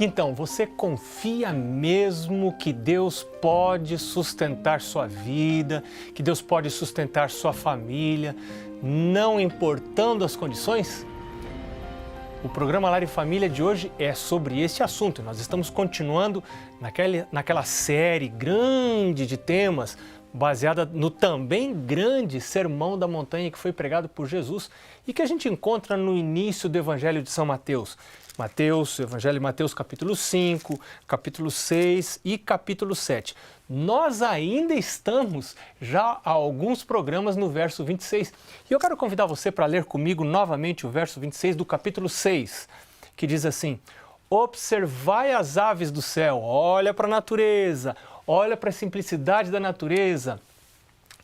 Então, você confia mesmo que Deus pode sustentar sua vida, que Deus pode sustentar sua família, não importando as condições? O programa Lar e Família de hoje é sobre esse assunto. Nós estamos continuando naquela série grande de temas, baseada no também grande Sermão da Montanha que foi pregado por Jesus e que a gente encontra no início do Evangelho de São Mateus. Evangelho de Mateus, capítulo 5, capítulo 6 e capítulo 7. Nós ainda estamos já há alguns programas no verso 26. E eu quero convidar você para ler comigo novamente o verso 26 do capítulo 6, que diz assim: observai as aves do céu, olha para a natureza, olha para a simplicidade da natureza,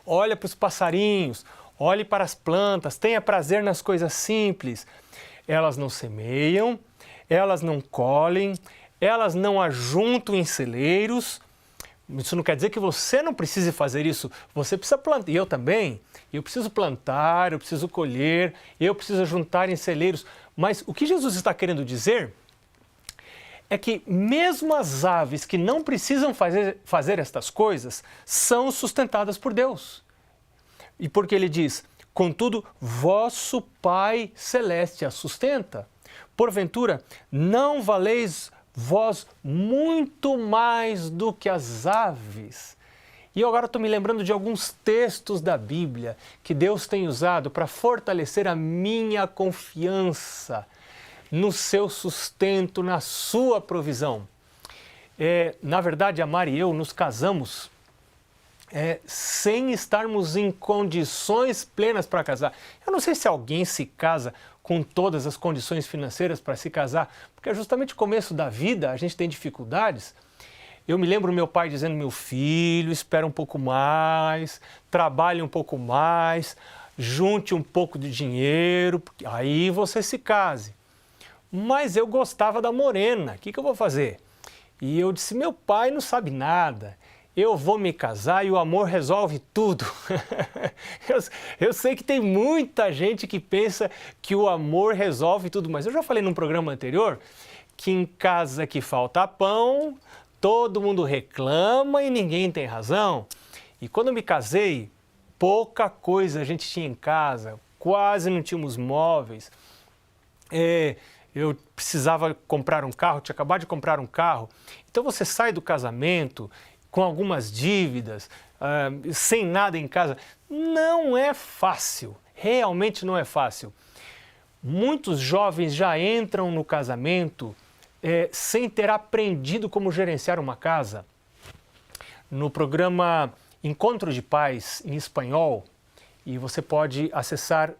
olha para os passarinhos, olhe para as plantas, tenha prazer nas coisas simples. Elas não semeiam, elas não colhem, elas não ajuntam em celeiros. Isso não quer dizer que você não precise fazer isso. Você precisa plantar, e eu também. Eu preciso plantar, eu preciso colher, eu preciso juntar em celeiros. Mas o que Jesus está querendo dizer é que mesmo as aves que não precisam fazer estas coisas são sustentadas por Deus. E porque ele diz: contudo, vosso Pai Celeste as sustenta. Porventura, não valeis vós muito mais do que as aves? E eu agora estou me lembrando de alguns textos da Bíblia que Deus tem usado para fortalecer a minha confiança no seu sustento, na sua provisão. Na verdade, a Mari e eu nos casamos sem estarmos em condições plenas para casar. Eu não sei se alguém se casa com todas as condições financeiras para se casar, porque é justamente o começo da vida, a gente tem dificuldades. Eu me lembro meu pai dizendo: meu filho, espera um pouco mais, trabalhe um pouco mais, junte um pouco de dinheiro, aí você se case. Mas eu gostava da morena, o que eu vou fazer? E eu disse: meu pai não sabe nada, eu vou me casar e o amor resolve tudo. Eu sei que tem muita gente que pensa que o amor resolve tudo, mas eu já falei num programa anterior que em casa que falta pão, todo mundo reclama e ninguém tem razão. E quando eu me casei, pouca coisa a gente tinha em casa, quase não tínhamos móveis. Eu precisava comprar um carro, tinha acabado de comprar um carro. Então você sai do casamento com algumas dívidas, sem nada em casa. Não é fácil, realmente não é fácil. Muitos jovens já entram no casamento sem ter aprendido como gerenciar uma casa. No programa Encontro de Paz em espanhol, e você pode acessar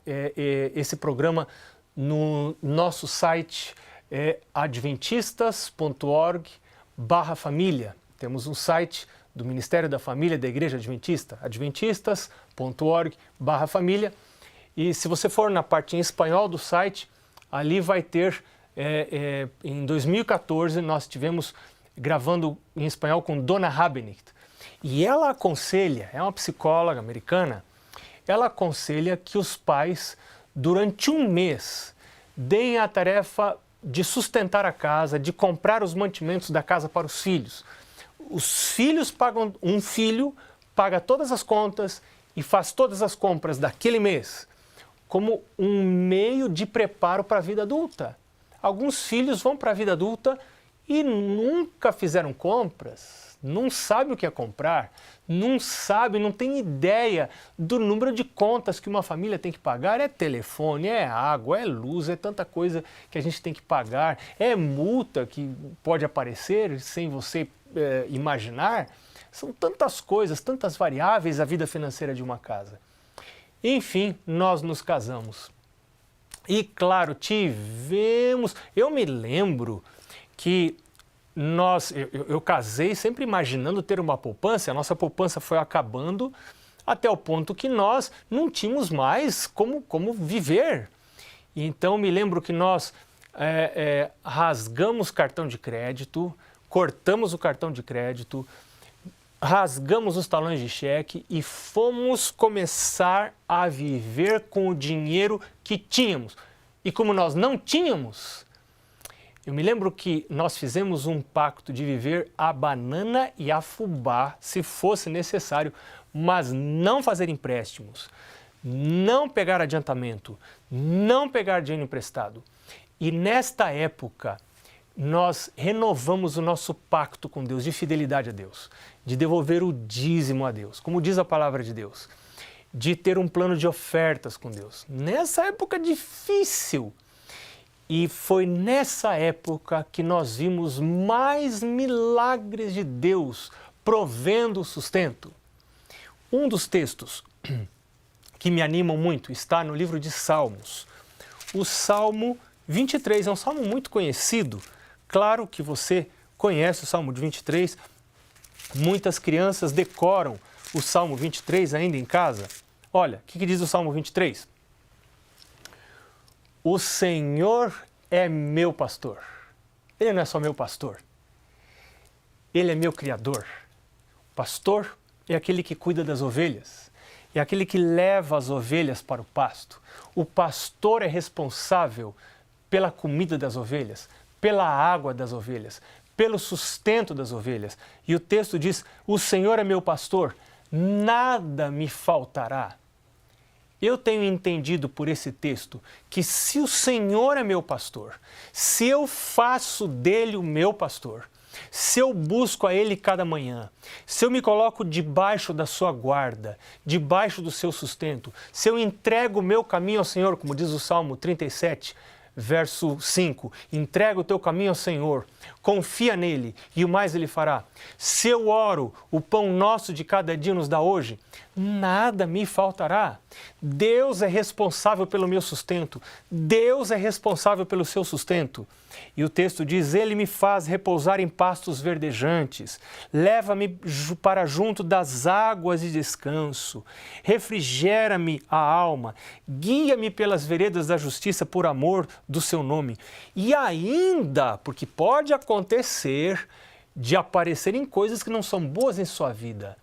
esse programa no nosso site, adventistas.org/família. Temos um site do Ministério da Família da Igreja Adventista, adventistas.org/família. E se você for na parte em espanhol do site, ali vai ter, em 2014, nós estivemos gravando em espanhol com Dona Rabenet. E ela aconselha, é uma psicóloga americana, ela aconselha que os pais, durante um mês, deem a tarefa de sustentar a casa, de comprar os mantimentos da casa para os filhos. Os filhos pagam, um filho paga todas as contas e faz todas as compras daquele mês, como um meio de preparo para a vida adulta. Alguns filhos vão para a vida adulta e nunca fizeram compras, não sabem o que é comprar, não tem ideia do número de contas que uma família tem que pagar. É telefone, é água, é luz, é tanta coisa que a gente tem que pagar, é multa que pode aparecer sem você imaginar. São tantas coisas, tantas variáveis a vida financeira de uma casa. Enfim, nós nos casamos. E claro, eu me lembro que eu casei sempre imaginando ter uma poupança. A nossa poupança foi acabando até o ponto que nós não tínhamos mais como viver. E então me lembro que nós rasgamos cartão de crédito, cortamos o cartão de crédito, rasgamos os talões de cheque e fomos começar a viver com o dinheiro que tínhamos. E como nós não tínhamos, Eu me lembro que nós fizemos um pacto de viver a banana e a fubá, se fosse necessário, mas não fazer empréstimos, não pegar adiantamento, não pegar dinheiro emprestado. E nesta época, nós renovamos o nosso pacto com Deus, de fidelidade a Deus, de devolver o dízimo a Deus, como diz a palavra de Deus, de ter um plano de ofertas com Deus. Nessa época difícil. E foi nessa época que nós vimos mais milagres de Deus provendo o sustento. Um dos textos que me animam muito está no livro de Salmos. O Salmo 23 é um salmo muito conhecido. Claro que você conhece o Salmo de 23. Muitas crianças decoram o Salmo 23 ainda em casa. Olha, o que diz o Salmo 23? O Senhor é meu pastor. Ele não é só meu pastor. Ele é meu criador. O pastor é aquele que cuida das ovelhas. É aquele que leva as ovelhas para o pasto. O pastor é responsável pela comida das ovelhas, pela água das ovelhas, pelo sustento das ovelhas. E o texto diz, o Senhor é meu pastor, nada me faltará. Eu tenho entendido por esse texto que se o Senhor é meu pastor, se eu faço dele o meu pastor, se eu busco a Ele cada manhã, se eu me coloco debaixo da sua guarda, debaixo do seu sustento, se eu entrego o meu caminho ao Senhor, como diz o Salmo 37, verso 5, entrega o teu caminho ao Senhor, confia nele e o mais ele fará. Se eu oro, o pão nosso de cada dia nos dá hoje, nada me faltará. Deus é responsável pelo meu sustento, Deus é responsável pelo seu sustento. E o texto diz, ele me faz repousar em pastos verdejantes, leva-me para junto das águas de descanso, refrigera-me a alma, guia-me pelas veredas da justiça por amor do seu nome. E ainda, porque pode acontecer de aparecerem coisas que não são boas em sua vida.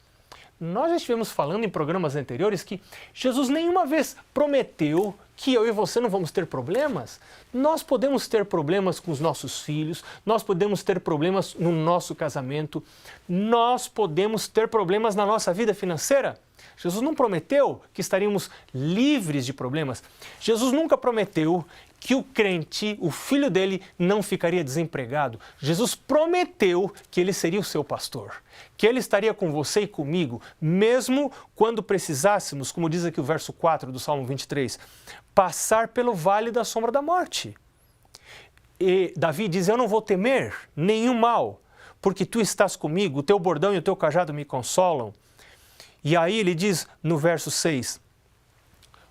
Nós já estivemos falando em programas anteriores que Jesus nenhuma vez prometeu que eu e você não vamos ter problemas. Nós podemos ter problemas com os nossos filhos, nós podemos ter problemas no nosso casamento, nós podemos ter problemas na nossa vida financeira. Jesus não prometeu que estaríamos livres de problemas. Jesus nunca prometeu que o crente, o filho dele, não ficaria desempregado. Jesus prometeu que ele seria o seu pastor, que ele estaria com você e comigo, mesmo quando precisássemos, como diz aqui o verso 4 do Salmo 23, passar pelo vale da sombra da morte. E Davi diz, eu não vou temer nenhum mal, porque tu estás comigo, o teu bordão e o teu cajado me consolam. E aí ele diz no verso 6,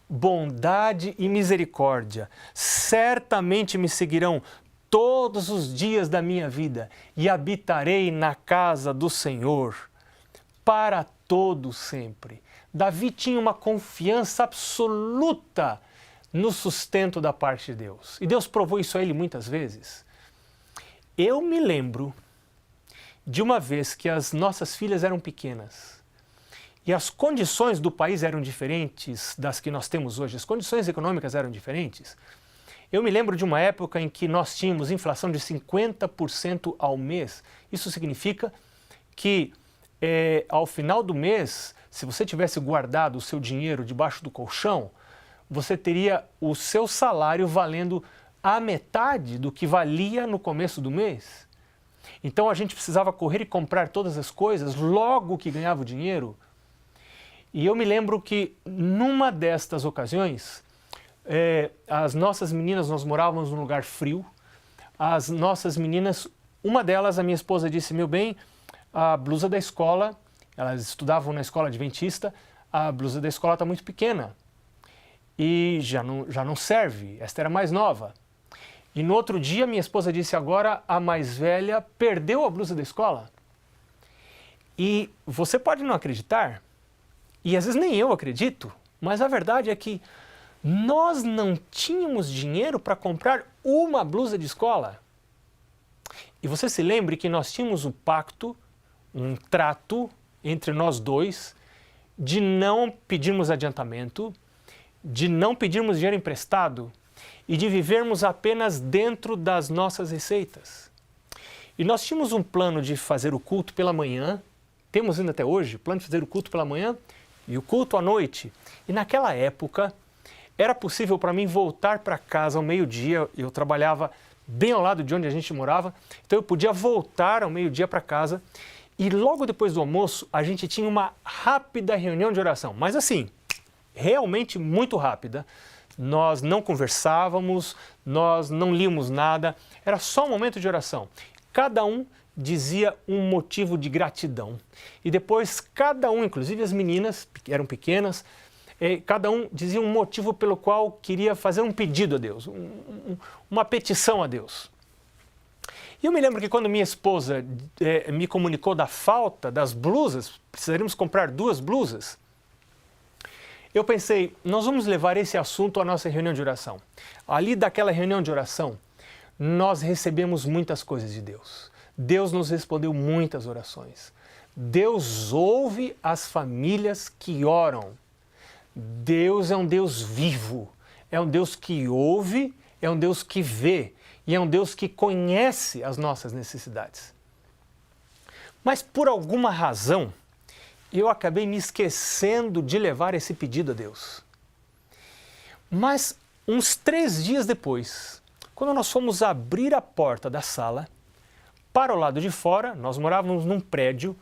bondade e misericórdia certamente me seguirão todos os dias da minha vida e habitarei na casa do Senhor para todo sempre. Davi tinha uma confiança absoluta no sustento da parte de Deus. E Deus provou isso a ele muitas vezes. Eu me lembro de uma vez que as nossas filhas eram pequenas e as condições do país eram diferentes das que nós temos hoje, as condições econômicas eram diferentes. Eu me lembro de uma época em que nós tínhamos inflação de 50% ao mês. Isso significa que ao final do mês, se você tivesse guardado o seu dinheiro debaixo do colchão, você teria o seu salário valendo a metade do que valia no começo do mês. Então a gente precisava correr e comprar todas as coisas logo que ganhava o dinheiro. E eu me lembro que numa destas ocasiões, as nossas meninas, nós morávamos num lugar frio, as nossas meninas, uma delas, a minha esposa disse, meu bem, a blusa da escola, elas estudavam na escola adventista, a blusa da escola está muito pequena e já não serve, esta era mais nova. E no outro dia, minha esposa disse, agora a mais velha perdeu a blusa da escola. E você pode não acreditar, e às vezes nem eu acredito, mas a verdade é que nós não tínhamos dinheiro para comprar uma blusa de escola. E você se lembre que nós tínhamos um pacto, um trato entre nós dois, de não pedirmos adiantamento, de não pedirmos dinheiro emprestado. e de vivermos apenas dentro das nossas receitas. E nós tínhamos um plano de fazer o culto pela manhã, temos ainda até hoje, plano de fazer o culto pela manhã e o culto à noite. E naquela época, era possível para mim voltar para casa ao meio-dia, eu trabalhava bem ao lado de onde a gente morava, então eu podia voltar ao meio-dia para casa e logo depois do almoço a gente tinha uma rápida reunião de oração, mas assim, realmente muito rápida. Nós não conversávamos, nós não líamos nada, era só um momento de oração. Cada um dizia um motivo de gratidão e depois cada um, inclusive as meninas, que eram pequenas, cada um dizia um motivo pelo qual queria fazer um pedido a Deus, uma petição a Deus. E eu me lembro que quando minha esposa me comunicou da falta das blusas, precisaríamos comprar 2 blusas, eu pensei, nós vamos levar esse assunto à nossa reunião de oração. Ali daquela reunião de oração, nós recebemos muitas coisas de Deus. Deus nos respondeu muitas orações. Deus ouve as famílias que oram. Deus é um Deus vivo, é um Deus que ouve, é um Deus que vê e é um Deus que conhece as nossas necessidades. Mas por alguma razão, eu acabei me esquecendo de levar esse pedido a Deus. Mas uns 3 dias depois, quando nós fomos abrir a porta da sala, para o lado de fora, nós morávamos num prédio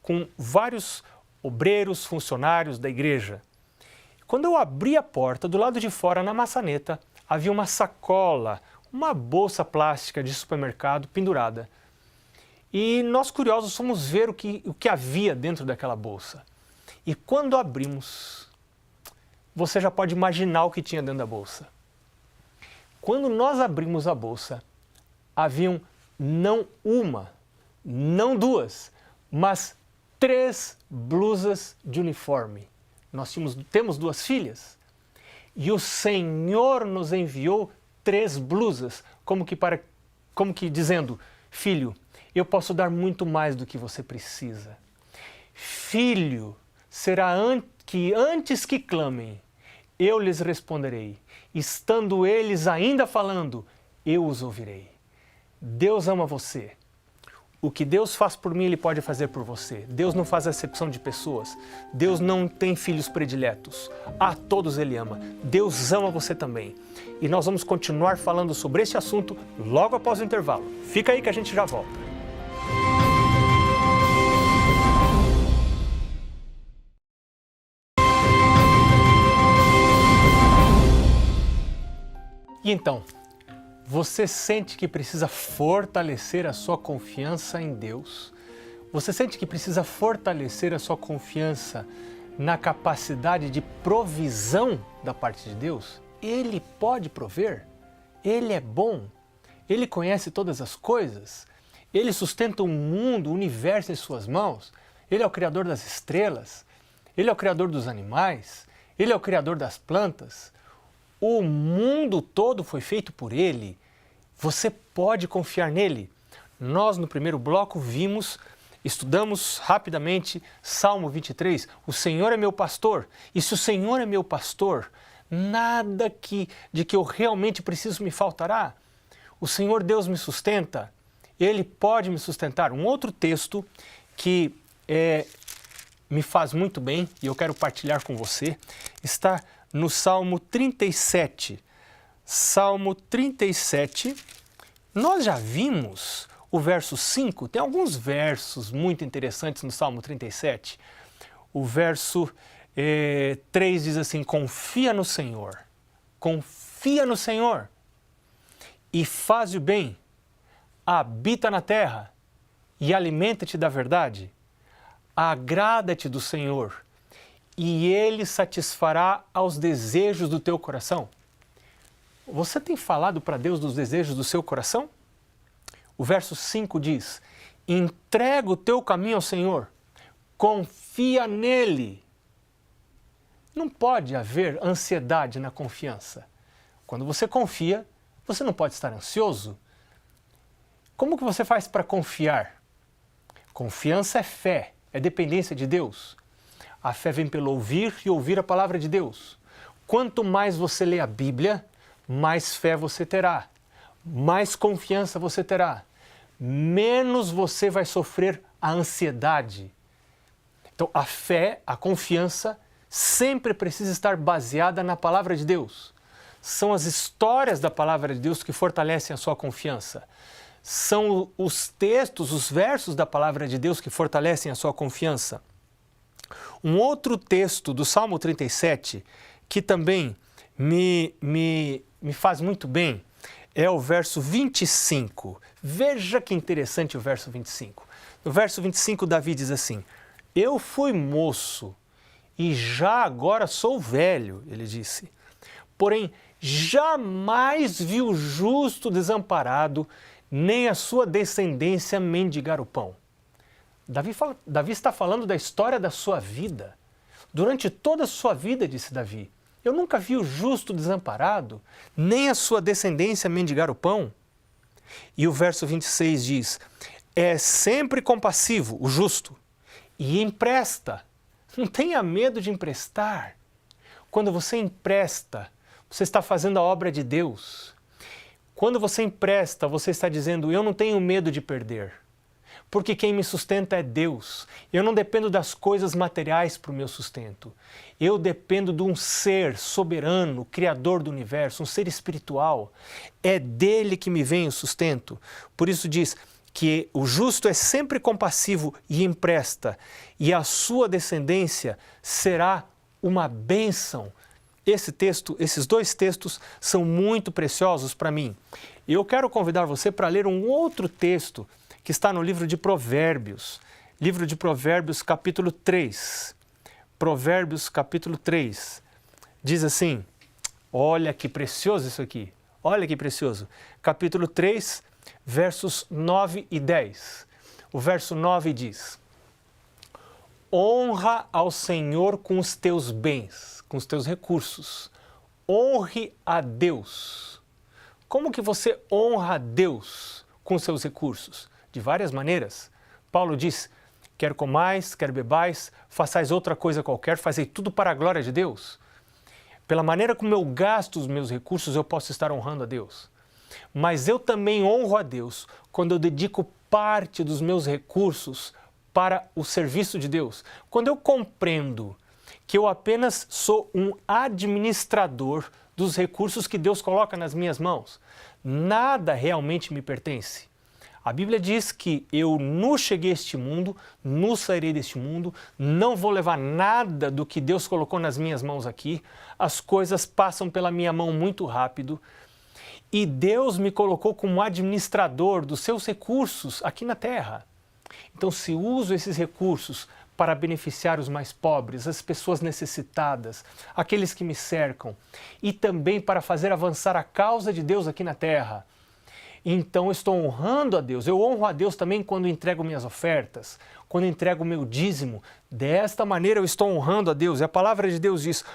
com vários obreiros, funcionários da igreja. Quando eu abri a porta, do lado de fora, na maçaneta, havia uma sacola, uma bolsa plástica de supermercado pendurada. E nós, curiosos, fomos ver o que havia dentro daquela bolsa. E quando abrimos, você já pode imaginar o que tinha dentro da bolsa. Quando nós abrimos a bolsa, haviam não uma, não 2, mas 3 blusas de uniforme. Nós temos 2 filhas e o Senhor nos enviou 3 blusas, como que dizendo, filho, eu posso dar muito mais do que você precisa. Filho, será que antes que clamem, eu lhes responderei. Estando eles ainda falando, eu os ouvirei. Deus ama você. O que Deus faz por mim, Ele pode fazer por você. Deus não faz acepção de pessoas. Deus não tem filhos prediletos. A todos Ele ama. Deus ama você também. E nós vamos continuar falando sobre esse assunto logo após o intervalo. Fica aí que a gente já volta. E então, você sente que precisa fortalecer a sua confiança em Deus? Você sente que precisa fortalecer a sua confiança na capacidade de provisão da parte de Deus? Ele pode prover, Ele é bom, Ele conhece todas as coisas, Ele sustenta o mundo, o universo em suas mãos, Ele é o Criador das estrelas, Ele é o Criador dos animais, Ele é o Criador das plantas. O mundo todo foi feito por Ele. Você pode confiar nele. Nós, no primeiro bloco, estudamos rapidamente Salmo 23. O Senhor é meu pastor. E se o Senhor é meu pastor, nada de que eu realmente preciso me faltará. O Senhor Deus me sustenta. Ele pode me sustentar. Um outro texto que me faz muito bem, e eu quero partilhar com você, está no Salmo 37. Salmo 37, nós já vimos o verso 5, tem alguns versos muito interessantes no Salmo 37. O verso 3 diz assim, confia no Senhor, e faz o bem, habita na terra e alimenta-te da verdade, agrada-te do Senhor e Ele satisfará aos desejos do teu coração. Você tem falado para Deus dos desejos do seu coração? O verso 5 diz, entrega o teu caminho ao Senhor, confia nele. Não pode haver ansiedade na confiança. Quando você confia, você não pode estar ansioso. Como que você faz para confiar? Confiança é fé, é dependência de Deus. A fé vem pelo ouvir e ouvir a palavra de Deus. Quanto mais você lê a Bíblia, mais fé você terá, mais confiança você terá, menos você vai sofrer a ansiedade. Então, a fé, a confiança, sempre precisa estar baseada na palavra de Deus. São as histórias da palavra de Deus que fortalecem a sua confiança. São os textos, os versos da palavra de Deus que fortalecem a sua confiança. Um outro texto do Salmo 37, que também me faz muito bem, é o verso 25. Veja que interessante o verso 25. No verso 25, Davi diz assim: eu fui moço e já agora sou velho, ele disse. Porém, jamais vi o justo desamparado, nem a sua descendência mendigar o pão. Davi está falando da história da sua vida. Durante toda a sua vida, disse Davi, eu nunca vi o justo desamparado, nem a sua descendência mendigar o pão. E o verso 26 diz: é sempre compassivo, o justo, e empresta. Não tenha medo de emprestar. Quando você empresta, você está fazendo a obra de Deus. Quando você empresta, você está dizendo: eu não tenho medo de perder, porque quem me sustenta é Deus. Eu não dependo das coisas materiais para o meu sustento. Eu dependo de um ser soberano, criador do universo, um ser espiritual. É dele que me vem o sustento. Por isso diz que o justo é sempre compassivo e empresta, e a sua descendência será uma bênção. Esses dois textos são muito preciosos para mim. Eu quero convidar você para ler um outro texto que está no livro de Provérbios. Livro de Provérbios, capítulo 3. Provérbios, capítulo 3. Diz assim, olha que precioso isso aqui. Olha que precioso. Capítulo 3, versos 9 e 10. O verso 9 diz: honra ao Senhor com os teus bens, com os teus recursos. Honre a Deus. Como que você honra a Deus com os seus recursos? De várias maneiras. Paulo diz: quer comais, quer bebais, façais outra coisa qualquer, fazei tudo para a glória de Deus. Pela maneira como eu gasto os meus recursos, eu posso estar honrando a Deus. Mas eu também honro a Deus quando eu dedico parte dos meus recursos para o serviço de Deus. Quando eu compreendo que eu apenas sou um administrador dos recursos que Deus coloca nas minhas mãos, nada realmente me pertence. A Bíblia diz que eu nu cheguei a este mundo, nu sairei deste mundo, não vou levar nada do que Deus colocou nas minhas mãos aqui, as coisas passam pela minha mão muito rápido, e Deus me colocou como administrador dos seus recursos aqui na terra. Então, se uso esses recursos para beneficiar os mais pobres, as pessoas necessitadas, aqueles que me cercam, e também para fazer avançar a causa de Deus aqui na terra, então estou honrando a Deus. Eu honro a Deus também quando entrego minhas ofertas, quando entrego o meu dízimo. Desta maneira eu estou honrando a Deus. E a palavra de Deus diz: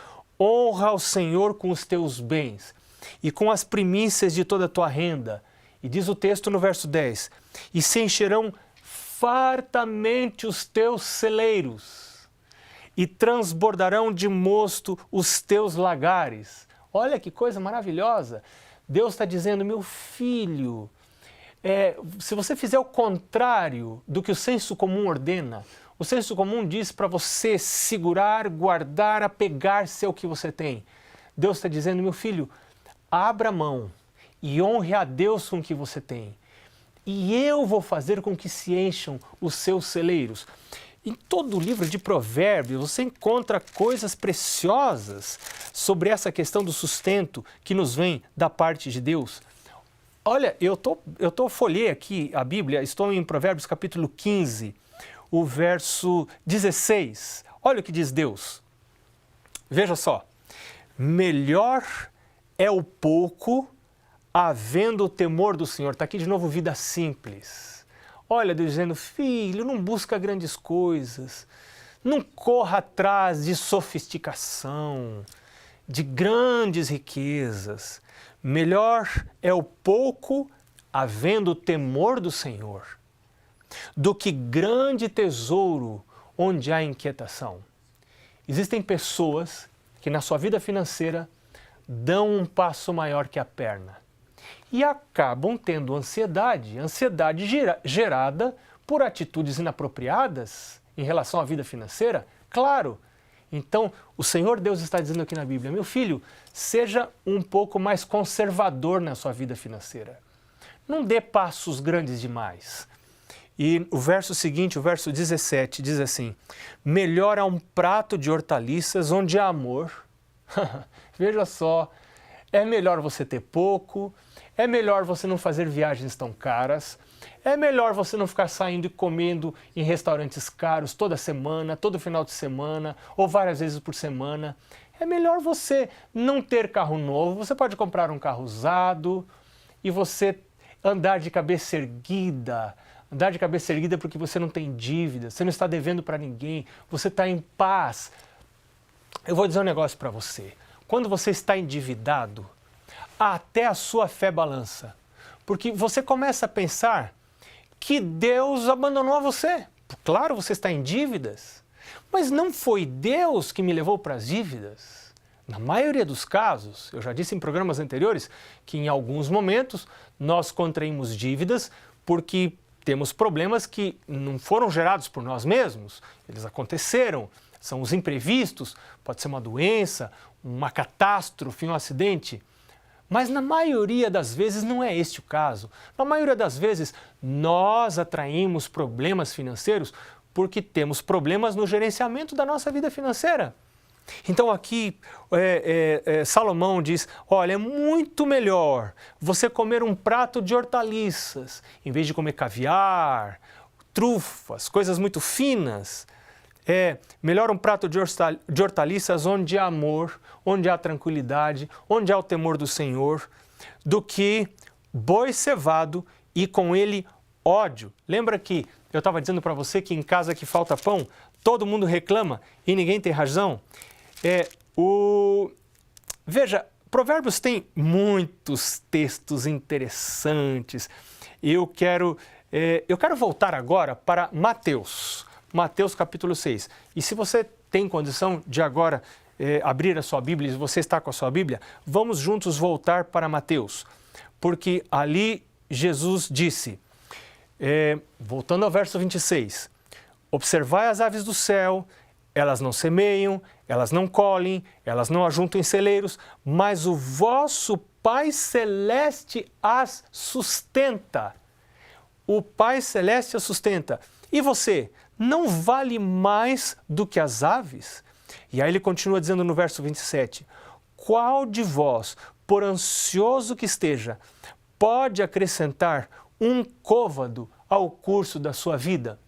honra ao Senhor com os teus bens e com as primícias de toda a tua renda. E diz o texto no verso 10, e se encherão fartamente os teus celeiros e transbordarão de mosto os teus lagares. Olha que coisa maravilhosa! Deus está dizendo: meu filho, se você fizer o contrário do que o senso comum ordena, o senso comum diz para você segurar, guardar, apegar-se ao que você tem. Deus está dizendo: meu filho, abra mão e honre a Deus com o que você tem. E eu vou fazer com que se encham os seus celeiros. Em todo o livro de Provérbios você encontra coisas preciosas sobre essa questão do sustento que nos vem da parte de Deus. Olha, eu folhei aqui a Bíblia, estou em Provérbios capítulo 15, o verso 16. Olha o que diz Deus. Veja só. Melhor é o pouco havendo o temor do Senhor. Está aqui de novo vida simples. Olha, Deus dizendo: filho, não busca grandes coisas, não corra atrás de sofisticação, de grandes riquezas. Melhor é o pouco havendo o temor do Senhor, do que grande tesouro onde há inquietação. Existem pessoas que na sua vida financeira dão um passo maior que a perna e acabam tendo ansiedade gerada por atitudes inapropriadas em relação à vida financeira? Claro. Então, o Senhor Deus está dizendo aqui na Bíblia: meu filho, seja um pouco mais conservador na sua vida financeira. Não dê passos grandes demais. E o verso seguinte, o verso 17, diz assim: melhor é um prato de hortaliças onde há amor. Veja só, é melhor você ter pouco, é melhor você não fazer viagens tão caras, é melhor você não ficar saindo e comendo em restaurantes caros toda semana, todo final de semana ou várias vezes por semana. É melhor você não ter carro novo, você pode comprar um carro usado e você andar de cabeça erguida. Andar de cabeça erguida porque você não tem dívida, você não está devendo para ninguém, você está em paz. Eu vou dizer um negócio para você. Quando você está endividado, até a sua fé balança. Porque você começa a pensar que Deus abandonou você. Claro, você está em dívidas, mas não foi Deus que me levou para as dívidas. Na maioria dos casos, eu já disse em programas anteriores que em alguns momentos nós contraímos dívidas porque temos problemas que não foram gerados por nós mesmos, eles aconteceram, são os imprevistos, pode ser uma doença, uma catástrofe, um acidente. Mas na maioria das vezes não é este o caso. Na maioria das vezes nós atraímos problemas financeiros porque temos problemas no gerenciamento da nossa vida financeira. Então aqui Salomão diz, olha, é muito melhor você comer um prato de hortaliças, em vez de comer caviar, trufas, coisas muito finas. É melhor um prato de hortaliças onde há amor, onde há tranquilidade, onde há o temor do Senhor, do que boi cevado e com ele ódio. Lembra que eu estava dizendo para você que em casa que falta pão, todo mundo reclama e ninguém tem razão? Veja, Provérbios tem muitos textos interessantes. Eu quero voltar agora para Mateus capítulo 6. E se você tem condição de agora abrir a sua Bíblia, se você está com a sua Bíblia, vamos juntos voltar para Mateus. Porque ali Jesus disse, voltando ao verso 26, observai as aves do céu, elas não semeiam, elas não colhem, elas não ajuntam em celeiros, mas o vosso Pai Celeste as sustenta. O Pai Celeste as sustenta. E você, não vale mais do que as aves? E aí ele continua dizendo no verso 27, qual de vós, por ansioso que esteja, pode acrescentar um côvado ao curso da sua vida?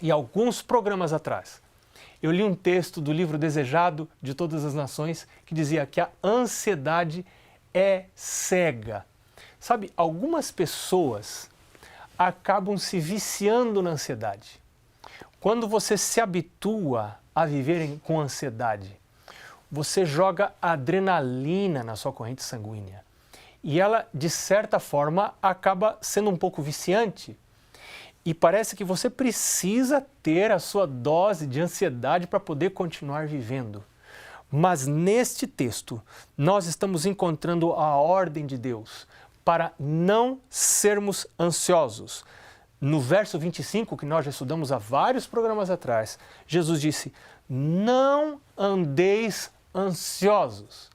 E alguns programas atrás, eu li um texto do livro Desejado de Todas as Nações que dizia que a ansiedade é cega. Sabe, algumas pessoas acabam se viciando na ansiedade. Quando você se habitua a viver com ansiedade, você joga adrenalina na sua corrente sanguínea. E ela, de certa forma, acaba sendo um pouco viciante. E parece que você precisa ter a sua dose de ansiedade para poder continuar vivendo. Mas neste texto, nós estamos encontrando a ordem de Deus para não sermos ansiosos. No verso 25, que nós já estudamos há vários programas atrás, Jesus disse, não andeis ansiosos.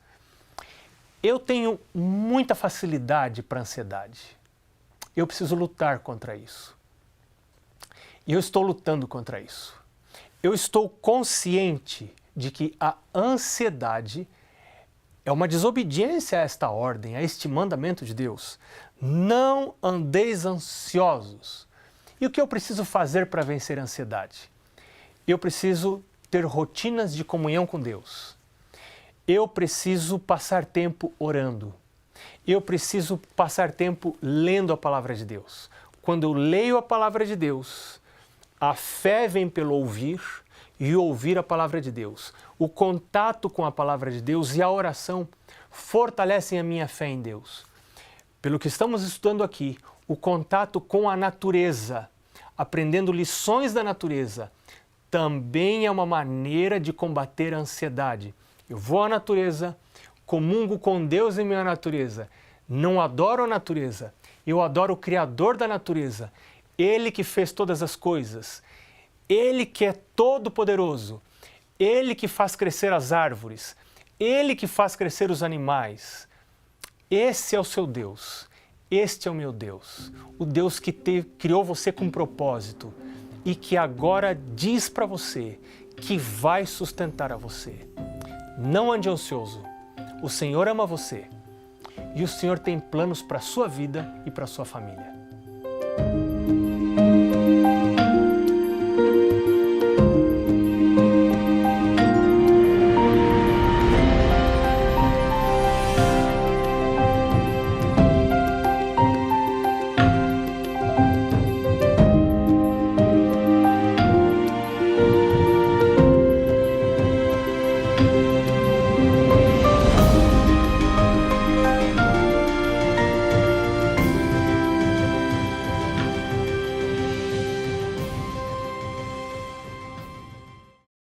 Eu tenho muita facilidade para a ansiedade. Eu preciso lutar contra isso. E eu estou lutando contra isso. Eu estou consciente de que a ansiedade é uma desobediência a esta ordem, a este mandamento de Deus. Não andeis ansiosos. E o que eu preciso fazer para vencer a ansiedade? Eu preciso ter rotinas de comunhão com Deus. Eu preciso passar tempo orando. Eu preciso passar tempo lendo a palavra de Deus. Quando eu leio a palavra de Deus, a fé vem pelo ouvir e ouvir a palavra de Deus. O contato com a palavra de Deus e a oração fortalecem a minha fé em Deus. Pelo que estamos estudando aqui, o contato com a natureza, aprendendo lições da natureza, também é uma maneira de combater a ansiedade. Eu vou à natureza, comungo com Deus em minha natureza. Não adoro a natureza, eu adoro o Criador da natureza. Ele que fez todas as coisas. Ele que é todo-poderoso. Ele que faz crescer as árvores. Ele que faz crescer os animais. Esse é o seu Deus. Este é o meu Deus. O Deus que criou você com propósito e que agora diz para você que vai sustentar a você. Não ande ansioso. O Senhor ama você. E o Senhor tem planos para a sua vida e para a sua família.